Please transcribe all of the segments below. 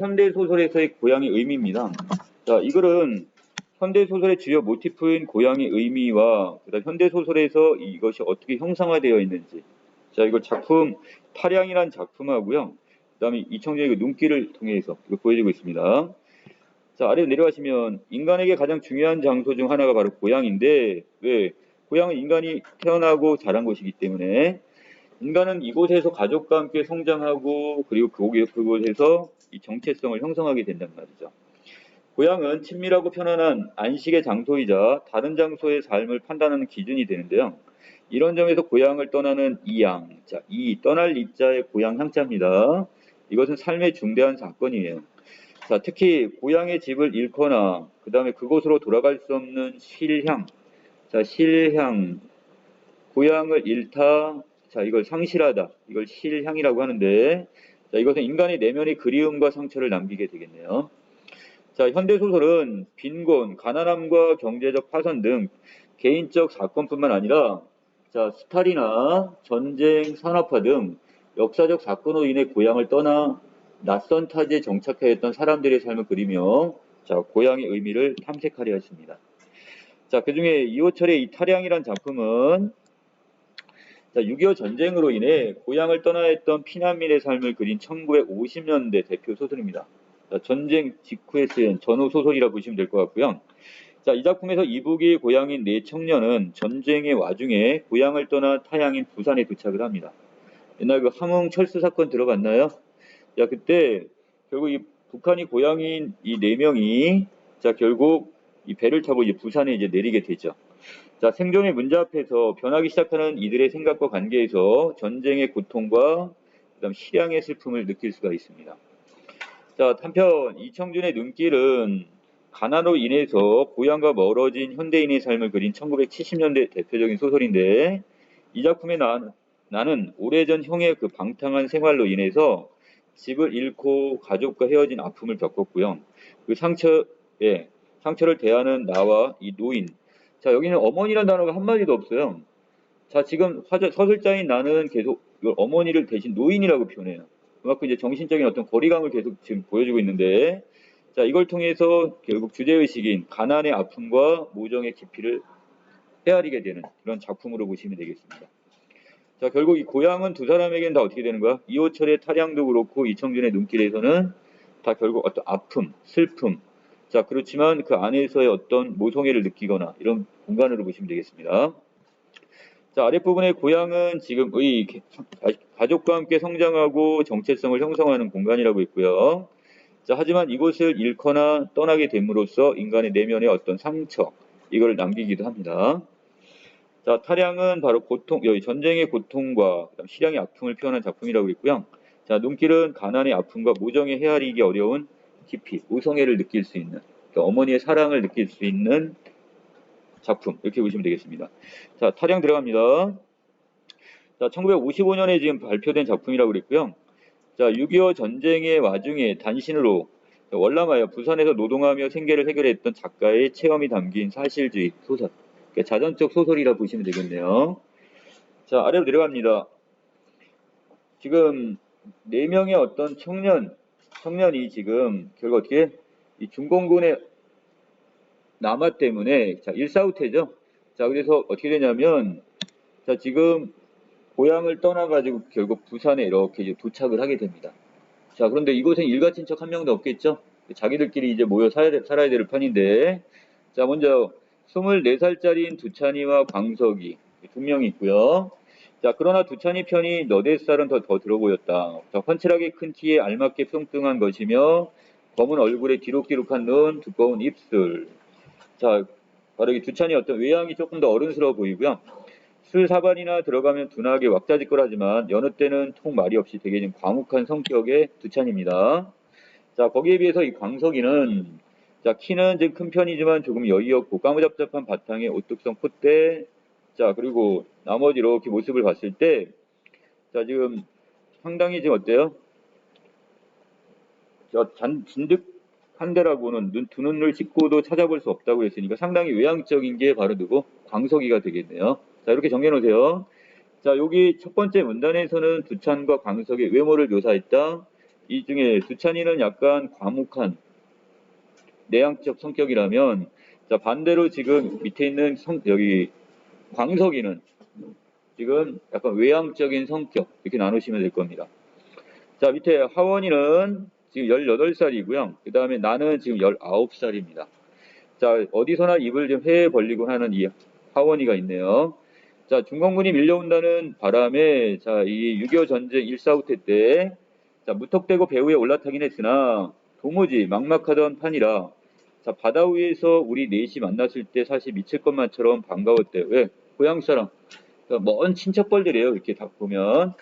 현대소설에서의 고향의 의미입니다. 자, 이글은 현대소설의 주요 모티프인 고향의 의미와 그다음 현대소설에서 이것이 어떻게 형상화되어 있는지. 자, 이걸 작품 타량이란 작품하고요. 그다음에 이청준의 그 눈길을 통해서 이거 보여주고 있습니다. 자, 아래로 내려가시면 인간에게 가장 중요한 장소 중 하나가 바로 고향인데 왜? 고향은 인간이 태어나고 자란 곳이기 때문에 인간은 이곳에서 가족과 함께 성장하고 그리고 그곳에서 이 정체성을 형성하게 된단 말이죠. 고향은 친밀하고 편안한 안식의 장소이자 다른 장소의 삶을 판단하는 기준이 되는데요. 이런 점에서 고향을 떠나는 이양, 자, 이 떠날 이자의 고향 향자입니다. 이것은 삶의 중대한 사건이에요. 자, 특히 고향의 집을 잃거나 그 다음에 그곳으로 돌아갈 수 없는 실향, 자, 실향, 고향을 잃다, 자, 이걸 상실하다, 이걸 실향이라고 하는데, 자, 이것은 인간의 내면의 그리움과 상처를 남기게 되겠네요. 자, 현대소설은 빈곤, 가난함과 경제적 파산 등 개인적 사건뿐만 아니라 자, 스탈이나 전쟁, 산업화 등 역사적 사건으로 인해 고향을 떠나 낯선 타지에 정착해 있던 사람들의 삶을 그리며 자, 고향의 의미를 탐색하려 했습니다. 자, 그중에 이호철의 이 타량이란 작품은 자, 6.25 전쟁으로 인해 고향을 떠나 있던 피난민의 삶을 그린 1950년대 대표 소설입니다. 자, 전쟁 직후에 쓰인 전후 소설이라 보시면 될 것 같고요. 자, 이 작품에서 이북이 고향인 네 청년은 전쟁의 와중에 고향을 떠나 타향인 부산에 도착을 합니다. 옛날 그 함흥 철수 사건 들어봤나요? 자, 그때 결국 이 북한이 고향인 이 네 명이 자, 결국 이 배를 타고 이제 부산에 이제 내리게 되죠. 자, 생존의 문제 앞에서 변하기 시작하는 이들의 생각과 관계에서 전쟁의 고통과 그다음 실향의 슬픔을 느낄 수가 있습니다. 자, 한편 이청준의 눈길은 가난으로 인해서 고향과 멀어진 현대인의 삶을 그린 1970년대 대표적인 소설인데 이 작품에 나는 오래전 형의 그 방탕한 생활로 인해서 집을 잃고 가족과 헤어진 아픔을 겪었고요. 그 상처를 대하는 나와 이 노인. 자, 여기는 어머니란 단어가 한마디도 없어요. 자, 지금 서술자인 나는 계속 이걸 어머니를 대신 노인이라고 표현해요. 그만큼 이제 정신적인 어떤 거리감을 계속 지금 보여주고 있는데, 자, 이걸 통해서 결국 주제의식인 가난의 아픔과 모정의 깊이를 헤아리게 되는 그런 작품으로 보시면 되겠습니다. 자, 결국 이 고향은 두 사람에게는 다 어떻게 되는 거야? 이호철의 타량도 그렇고 이청준의 눈길에서는 다 결국 어떤 아픔, 슬픔, 자, 그렇지만 그 안에서의 어떤 모성애를 느끼거나 이런 공간으로 보시면 되겠습니다. 자, 아랫부분의 고향은 지금 가족과 함께 성장하고 정체성을 형성하는 공간이라고 있고요. 자, 하지만 이곳을 잃거나 떠나게 됨으로써 인간의 내면의 어떤 상처, 이걸 남기기도 합니다. 자, 타량은 바로 여기 전쟁의 고통과 실향의 아픔을 표현한 작품이라고 있고요. 자, 눈길은 가난의 아픔과 모정의 헤아리기 어려운 깊이, 모성애를 느낄 수 있는, 그러니까 어머니의 사랑을 느낄 수 있는 작품, 이렇게 보시면 되겠습니다. 자, 타량 들어갑니다. 자, 1955년에 지금 발표된 작품이라고 그랬고요. 자, 6.25 전쟁의 와중에 단신으로 월남하여 부산에서 노동하며 생계를 해결했던 작가의 체험이 담긴 사실주의 소설, 그러니까 자전적 소설이라 보시면 되겠네요. 자, 아래로 내려갑니다. 지금 4명의 어떤 청년이 지금 결국 어떻게 이 중공군의 남하 때문에 자, 일사후퇴죠. 자, 그래서 어떻게 되냐면 자, 지금 고향을 떠나가지고 결국 부산에 이렇게 이제 도착을 하게 됩니다. 자, 그런데 이곳엔 일가 친척 한 명도 없겠죠? 자기들끼리 이제 모여 살아야 될 판인데, 자, 먼저 24살짜리인 두찬이와 광석이 두 명이 있고요. 자, 그러나 두찬이 편이 너댓살은 더 들어 보였다. 자, 훤칠하게 큰 키에 알맞게 뚱뚱한 것이며 검은 얼굴에 뒤룩뒤룩한 눈, 두꺼운 입술. 자, 바로 이 두찬이 어떤 외양이 조금 더 어른스러워 보이고요. 술 사반이나 들어가면 둔하게 왁자지껄하지만 여느 때는 통 말이 없이 되게 좀 과묵한 성격의 두찬입니다. 자, 거기에 비해서 이 광석이는 자, 키는 좀 큰 편이지만 조금 여유 없고 까무잡잡한 바탕에 오뚝성 콧대. 자, 그리고 나머지 이렇게 모습을 봤을 때 자, 지금 상당히 지금 어때요? 진득한 데라고는 두 눈을 씻고도 찾아볼 수 없다고 했으니까 상당히 외향적인 게 바로 누구? 광석이가 되겠네요. 자, 이렇게 정리해 놓으세요. 자, 여기 첫 번째 문단에서는 두찬과 광석의 외모를 묘사했다. 이 중에 두찬이는 약간 과묵한 내향적 성격이라면, 자, 반대로 지금 밑에 있는 여기 광석이는 지금 약간 외향적인 성격, 이렇게 나누시면 될 겁니다. 자, 밑에 하원이는 지금 18살이고요. 그 다음에 나는 지금 19살입니다. 자, 어디서나 입을 좀 회 벌리고 하는 이 하원이가 있네요. 자, 중공군이 밀려온다는 바람에, 자, 이 6.25 전쟁 1사후퇴 때, 자, 무턱대고 배 위에 올라타긴 했으나, 도무지 막막하던 판이라, 자, 바다 위에서 우리 넷이 만났을 때 사실 미칠 것만처럼 반가웠대요. 왜? 고향 사람. 그러니까 먼 친척벌들이에요. 이렇게 딱 보면.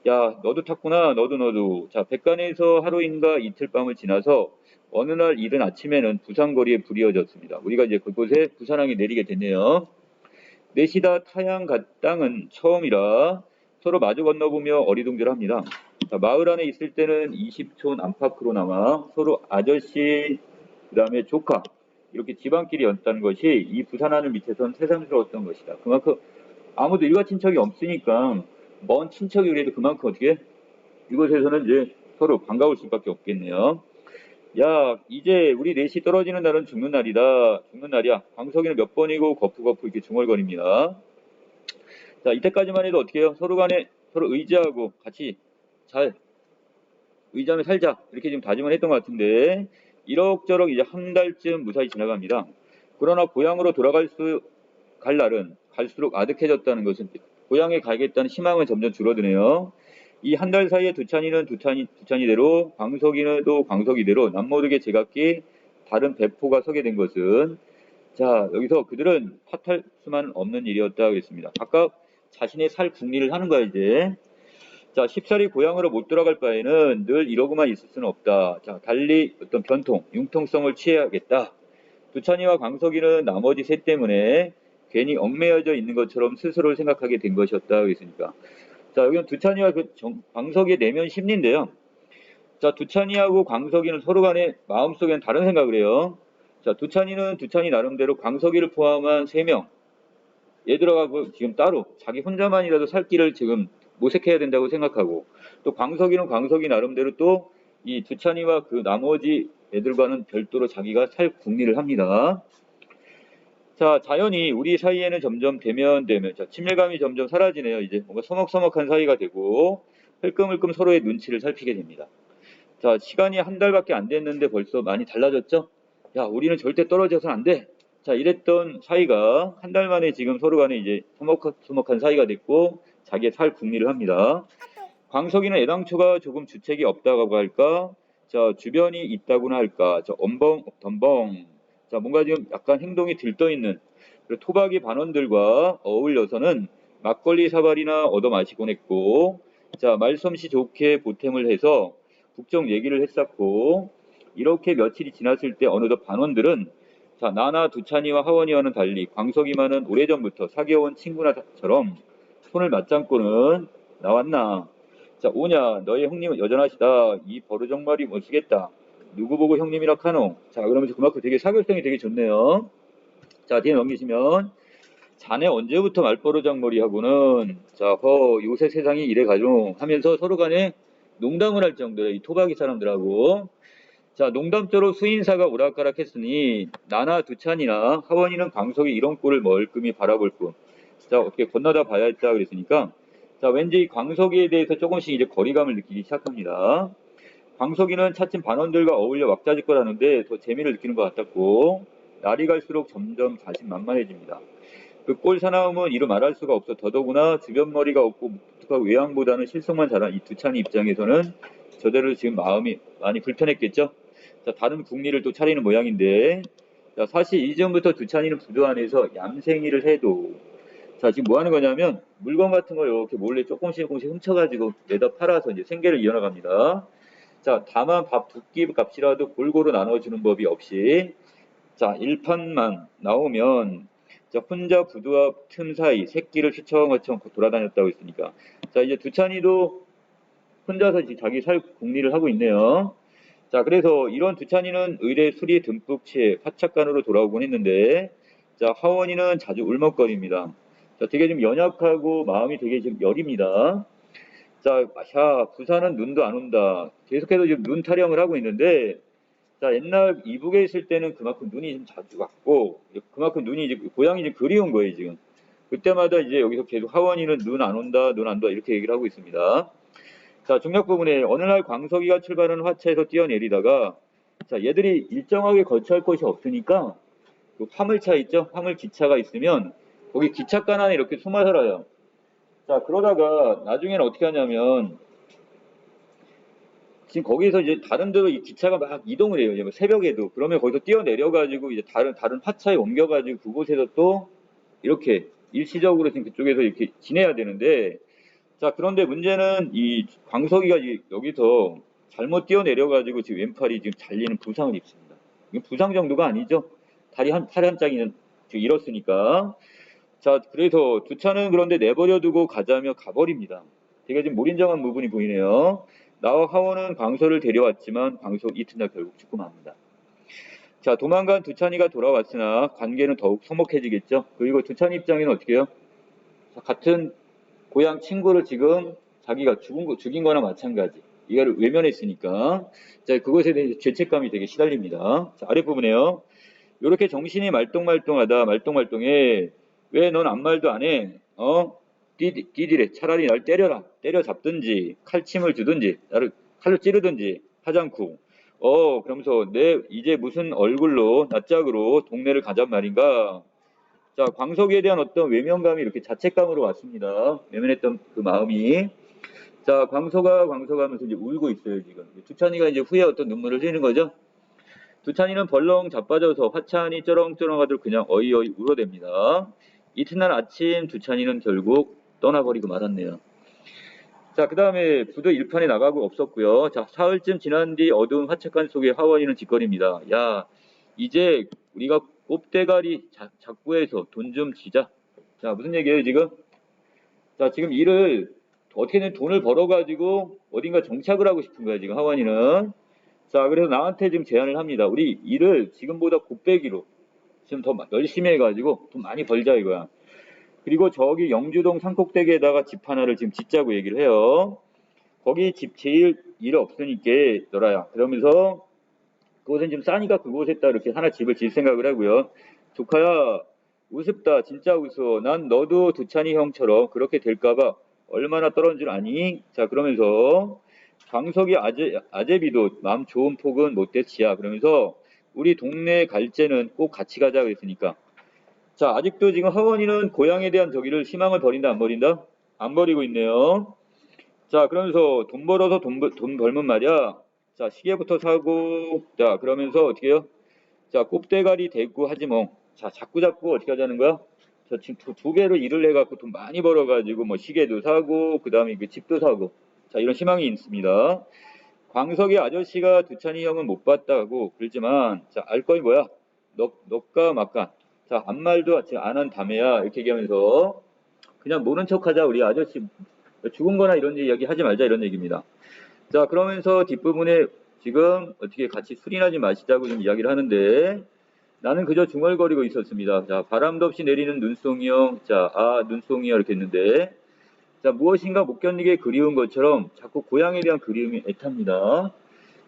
야, 너도 탔구나. 너도. 자, 백간에서 하루인가 이틀 밤을 지나서 어느 날 이른 아침에는 부산거리에 불이 어졌습니다. 우리가 이제 그곳에 부산항이 내리게 됐네요. 넷이다 타양 갓땅은 처음이라 서로 마주 건너보며 어리둥절합니다. 자, 마을 안에 있을 때는 20촌 안팎으로 남아 서로 아저씨, 그 다음에 조카, 이렇게 집안끼리였다는 것이 이 부산하늘 밑에선 새삼스러웠던 것이다. 그만큼 아무도 일가 친척이 없으니까 먼 친척이 그래도 그만큼 어떻게 이곳에서는 이제 서로 반가울 수밖에 없겠네요. 야, 이제 우리 넷이 떨어지는 날은 죽는 날이다. 죽는 날이야. 광석이는 몇 번이고 거푸거푸 이렇게 중얼거립니다. 자, 이때까지만 해도 어떻게 해요? 서로 간에 서로 의지하고 같이 잘 의지하며 살자. 이렇게 지금 다짐을 했던 것 같은데, 이럭저럭 이제 한 달쯤 무사히 지나갑니다. 그러나 고향으로 갈 날은 갈수록 아득해졌다는 것은 고향에 가겠다는 희망은 점점 줄어드네요. 이 한 달 사이에 두찬이는 두찬이대로, 광석이는 또 광석이대로 남모르게 제각기 다른 배포가 서게 된 것은, 자, 여기서 그들은 탓할 수만 없는 일이었다 그랬습니다. 각각 자신의 살 궁리를 하는 거야 이제. 자, 쉽사리 고향으로 못 돌아갈 바에는 늘 이러고만 있을 수는 없다. 자, 달리 어떤 변통, 융통성을 취해야겠다. 두찬이와 광석이는 나머지 셋 때문에 괜히 얽매여져 있는 것처럼 스스로를 생각하게 된 것이었다 그랬으니까. 자, 여기는 두찬이와 광석이의 내면 심리인데요. 자, 두찬이하고 광석이는 서로 간에 마음속에는 다른 생각을 해요. 자, 두찬이는 두찬이 나름대로 광석이를 포함한 3명, 얘들하고 지금 따로 자기 혼자만이라도 살 길을 지금 모색해야 된다고 생각하고, 또 광석이는 광석이 나름대로 또 이 두찬이와 그 나머지 애들과는 별도로 자기가 살 궁리를 합니다. 자, 자연히 우리 사이에는 점점 대면되면, 자, 친밀감이 점점 사라지네요. 이제 뭔가 서먹서먹한 사이가 되고 흘끔흘끔 서로의 눈치를 살피게 됩니다. 자, 시간이 한 달밖에 안 됐는데 벌써 많이 달라졌죠? 야, 우리는 절대 떨어져서는 안 돼. 자, 이랬던 사이가 한 달 만에 지금 서로 간에 이제 서먹서먹한 사이가 됐고 자기의 살 궁리를 합니다. 광석이는 애당초가 조금 주책이 없다고 할까? 자, 주변이 있다고나 할까? 저 덤벙. 자, 뭔가 지금 약간 행동이 들떠있는 토박이 반원들과 어울려서는 막걸리 사발이나 얻어 마시곤 했고, 자, 말솜씨 좋게 보탬을 해서 국정 얘기를 했었고, 이렇게 며칠이 지났을 때 어느덧 반원들은, 자, 나나 두찬이와 하원이와는 달리 광석이만은 오래전부터 사귀어온 친구나처럼 손을 맞잡고는 나왔나. 자, 오냐, 너희 형님은 여전하시다. 이 버르장말이 못쓰겠다. 누구 보고 형님이라 카노. 자, 그러면서 그만큼 되게 사교성이 되게 좋네요. 자, 뒤에 넘기시면, 자네 언제부터 말버르장머리하고는, 자, 요새 세상이 이래가지고 하면서 서로 간에 농담을 할 정도의 이 토박이 사람들하고, 자, 농담조로 수인사가 오락가락했으니 나나 두찬이나 하원이는 광석이 이런 꼴을 멀끔히 바라볼 뿐. 자, 어떻게 건너다 봐야 했다 그랬으니까, 자, 왠지 광석이에 대해서 조금씩 이제 거리감을 느끼기 시작합니다. 광석이는 차츰 반원들과 어울려 왁자지껄하는데 더 재미를 느끼는 것 같았고, 날이 갈수록 점점 자신만만해집니다. 그 꼴 사나움은 이루 말할 수가 없어. 더더구나 주변 머리가 없고 묵뚝하고 외양보다는 실속만 잘한 이 두찬이 입장에서는 저대로 지금 마음이 많이 불편했겠죠. 자, 다른 궁리를 또 차리는 모양인데, 자, 사실 이전부터 두찬이는 부두 안에서 얌생이를 해도, 자, 지금 뭐 하는 거냐면 물건 같은 걸 이렇게 몰래 조금씩 훔쳐가지고 내다 팔아서 이제 생계를 이어나갑니다. 자, 다만 밥 두 끼 값이라도 골고루 나눠주는 법이 없이, 자, 일판만 나오면, 자, 혼자 부두 앞 틈 사이 새끼를 휘청휘청 돌아다녔다고 했으니까, 자, 이제 두찬이도 혼자서 이제 자기 살 궁리를 하고 있네요. 자, 그래서 이런 두찬이는 의례 술이 듬뿍 취해 화착간으로 돌아오곤 했는데, 자, 하원이는 자주 울먹거립니다. 자, 되게 좀 연약하고 마음이 되게 좀 여립니다. 자, 부산은 눈도 안 온다. 계속해서 지금 눈 타령을 하고 있는데, 자, 옛날 이북에 있을 때는 그만큼 눈이 좀 자주 왔고, 그만큼 눈이 이제, 고향이 이제 그리운 거예요, 지금. 그때마다 이제 여기서 계속 하원이는 눈 안 온다, 눈 안 온다, 이렇게 얘기를 하고 있습니다. 자, 중력 부분에 어느 날 광석이가 출발하는 화차에서 뛰어내리다가, 자, 얘들이 일정하게 거쳐할 곳이 없으니까, 그 화물차 있죠? 화물 기차가 있으면, 거기 기찻간 안에 이렇게 숨어 살아요. 자, 그러다가 나중에는 어떻게 하냐면, 지금 거기서 이제 다른 데로 이 기차가 막 이동을 해요. 이제 뭐 새벽에도. 그러면 거기서 뛰어내려가지고 이제 다른 화차에 옮겨가지고 그곳에서 또 이렇게 일시적으로 지금 그쪽에서 이렇게 지내야 되는데, 자, 그런데 문제는 이 광석이가 여기서 잘못 뛰어내려가지고 지금 왼팔이 지금 잘리는 부상을 입습니다. 이건 부상 정도가 아니죠. 팔 한 짝이는 지금 잃었으니까. 자, 그래서 두 차는 그런데 내버려 두고 가자며 가버립니다. 제가 지금 몰인정한 부분이 보이네요. 나와 하원은 광서를 데려왔지만 광서 이튿날 결국 죽고 맙니다. 자, 도망간 두찬이가 돌아왔으나 관계는 더욱 서먹해지겠죠. 그리고 두찬이 입장에는 어떻게 해요? 자, 같은 고향 친구를 지금 자기가 죽인 거나 마찬가지. 이거를 외면했으니까. 자, 그것에 대해 죄책감이 되게 시달립니다. 자, 아랫부분에요. 이렇게 정신이 말똥말똥해. 왜 넌 아무 말도 안 해? 띠디래. 차라리 날 때려라. 때려 잡든지, 칼침을 주든지, 나를 칼로 찌르든지 하지 않고. 그러면서 이제 무슨 얼굴로, 낯짝으로 동네를 가잔 말인가? 자, 광석이에 대한 어떤 외면감이 이렇게 자책감으로 왔습니다. 외면했던 그 마음이. 자, 광석아 하면서 이제 울고 있어요, 지금. 두찬이가 이제 후에 어떤 눈물을 흘리는 거죠. 두찬이는 벌렁 자빠져서 화찬이 쩌렁쩌렁하도록 그냥 어이어이 울어댑니다. 이튿날 아침 두찬이는 결국 떠나버리고 말았네요. 자, 그 다음에 부도 일판에 나가고 없었고요. 자, 사흘쯤 지난 뒤 어두운 화채간 속에 하원이는 짓거립니다. 야, 이제 우리가 꼽대가리 작구해서 돈 좀 지자. 자, 무슨 얘기예요, 지금? 자, 지금 일을 어떻게든 돈을 벌어가지고 어딘가 정착을 하고 싶은 거야, 지금 하원이는. 자, 그래서 나한테 지금 제안을 합니다. 우리 일을 지금보다 곱빼기로 지금 더 열심히 해가지고 돈 많이 벌자 이거야. 그리고 저기 영주동 산꼭대기에다가 집 하나를 지금 짓자고 얘기를 해요. 거기 집 제일 일 없으니까 너라야. 그러면서 그곳은 좀 싸니까 그곳에다 이렇게 하나 집을 질 생각을 하고요. 조카야, 우습다. 진짜 웃어. 난 너도 두찬이 형처럼 그렇게 될까봐 얼마나 떨어진 줄 아니? 자, 그러면서 광석이 아제비도 마음 좋은 폭은 못됐지야. 그러면서 우리 동네 갈제는 꼭 같이 가자 그랬으니까. 자, 아직도 지금 하원이는 고향에 대한 저기를 희망을 버린다 안 버린다? 안 버리고 있네요. 자, 그러면서 돈 벌어서 돈 벌면 말이야. 자, 시계부터 사고, 자, 그러면서 어떻게 해요? 자, 꼽대가리 대고 하지 뭐. 자, 자꾸 어떻게 하자는 거야? 자, 지금 두 배로 일을 해갖고 돈 많이 벌어가지고 뭐 시계도 사고, 그 다음에 그 집도 사고. 자, 이런 희망이 있습니다. 광석이 아저씨가 두찬이 형은 못 봤다고 그러지만, 자, 알 거이 뭐야? 너까 막까. 자, 아무 말도 안 한 다매야. 이렇게 얘기하면서 그냥 모른 척 하자. 우리 아저씨 죽은 거나 이런 이야기 하지 말자. 이런 얘기입니다. 자, 그러면서 뒷부분에 지금 어떻게 같이 술이나 좀 마시자고 좀 이야기를 하는데 나는 그저 중얼거리고 있었습니다. 자, 바람도 없이 내리는 눈송이요. 자, 눈송이요. 이렇게 했는데 자, 무엇인가 못 견디게 그리운 것처럼 자꾸 고향에 대한 그리움이 애탑니다.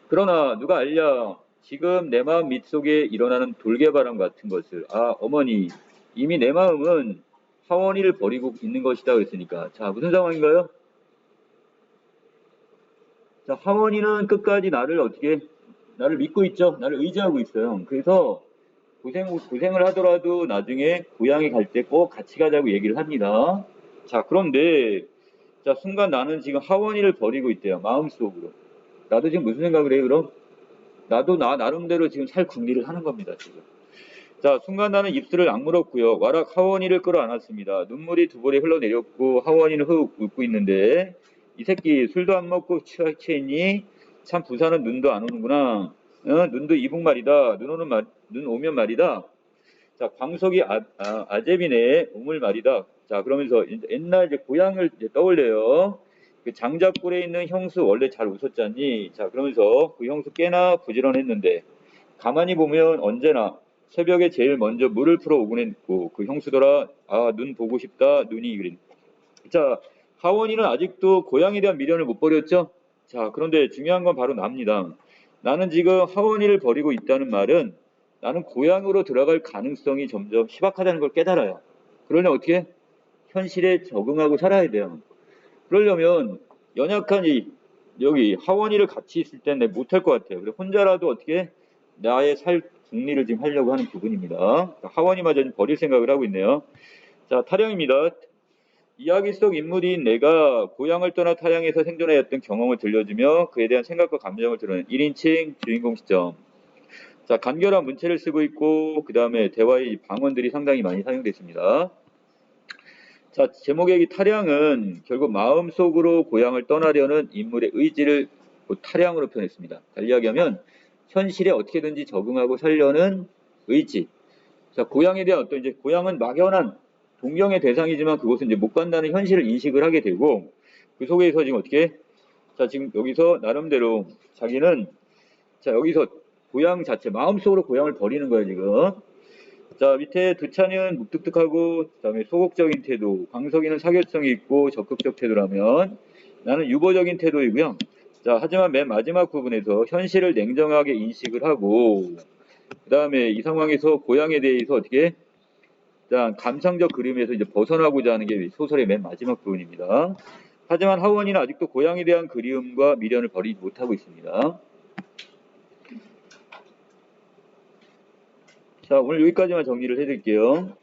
그러나 누가 알랴 지금 내 마음 밑속에 일어나는 돌개바람 같은 것을 어머니 이미 내 마음은 하원이를 버리고 있는 것이다 그랬으니까 자, 무슨 상황인가요? 자, 하원이는 끝까지 나를 믿고 있죠. 나를 의지하고 있어요. 그래서 고생을 하더라도 나중에 고향에 갈 때 꼭 같이 가자고 얘기를 합니다. 자, 그런데 자, 순간 나는 지금 하원이를 버리고 있대요. 마음속으로. 나도 지금 무슨 생각을 해요, 그럼? 나도 나 나름대로 지금 살 궁리를 하는 겁니다, 지금. 자, 순간 나는 입술을 악물었고요. 와락 하원이를 끌어안았습니다. 눈물이 두 볼에 흘러내렸고 하원이는 흑 웃고 있는데 이 새끼 술도 안 먹고 취했니? 참 부산은 눈도 안 오는구나. 눈도 이북 말이다. 눈 오면 말이다. 자, 광석이 아제비네 우물 말이다. 자, 그러면서 옛날 이제 고향을 이제 떠올려요. 그 장작골에 있는 형수 원래 잘 웃었잖니. 자, 그러면서 그 형수 꽤나 부지런했는데 가만히 보면 언제나 새벽에 제일 먼저 물을 풀어 오곤 했고 그 형수더라. 눈 보고 싶다. 눈이 그린. 자, 하원이는 아직도 고양이에 대한 미련을 못 버렸죠? 자, 그런데 중요한 건 바로 납니다. 나는 지금 하원이를 버리고 있다는 말은 나는 고향으로 들어갈 가능성이 점점 희박하다는 걸 깨달아요. 그러려면 어떻게? 현실에 적응하고 살아야 돼요. 그러려면 연약한 여기 하원이를 같이 있을 땐 내가 못할 것 같아요. 그래서 혼자라도 어떻게 나의 국리를 지금 하려고 하는 부분입니다. 하원이마저 좀 버릴 생각을 하고 있네요. 자, 타령입니다. 이야기 속 인물인 내가 고향을 떠나 타향에서 생존하였던 경험을 들려주며 그에 대한 생각과 감정을 드러낸 1인칭 주인공 시점. 자, 간결한 문체를 쓰고 있고 그 다음에 대화의 방언들이 상당히 많이 사용됐습니다. 자, 제목의 이 타량은 결국 마음속으로 고향을 떠나려는 인물의 의지를 타량으로 표현했습니다. 달리 이야기하면 현실에 어떻게든지 적응하고 살려는 의지. 자, 고향에 대한 어떤 이제 고향은 막연한 동경의 대상이지만 그곳은 이제 못 간다는 현실을 인식을 하게 되고 그 속에서 지금 어떻게 자, 지금 여기서 나름대로 자기는 자, 여기서 고향 자체 마음속으로 고향을 버리는 거예요, 지금. 자, 밑에 두찬이는 무뚝뚝하고 그다음에 소극적인 태도, 광석이는 사교성이 있고 적극적 태도라면 나는 유보적인 태도이고요. 자, 하지만 맨 마지막 부분에서 현실을 냉정하게 인식을 하고 그다음에 이 상황에서 고향에 대해서 어떻게 자, 감상적 그림에서 이제 벗어나고자 하는 게 소설의 맨 마지막 부분입니다. 하지만 하원이는 아직도 고향에 대한 그리움과 미련을 버리지 못하고 있습니다. 자, 오늘 여기까지만 정리를 해드릴게요.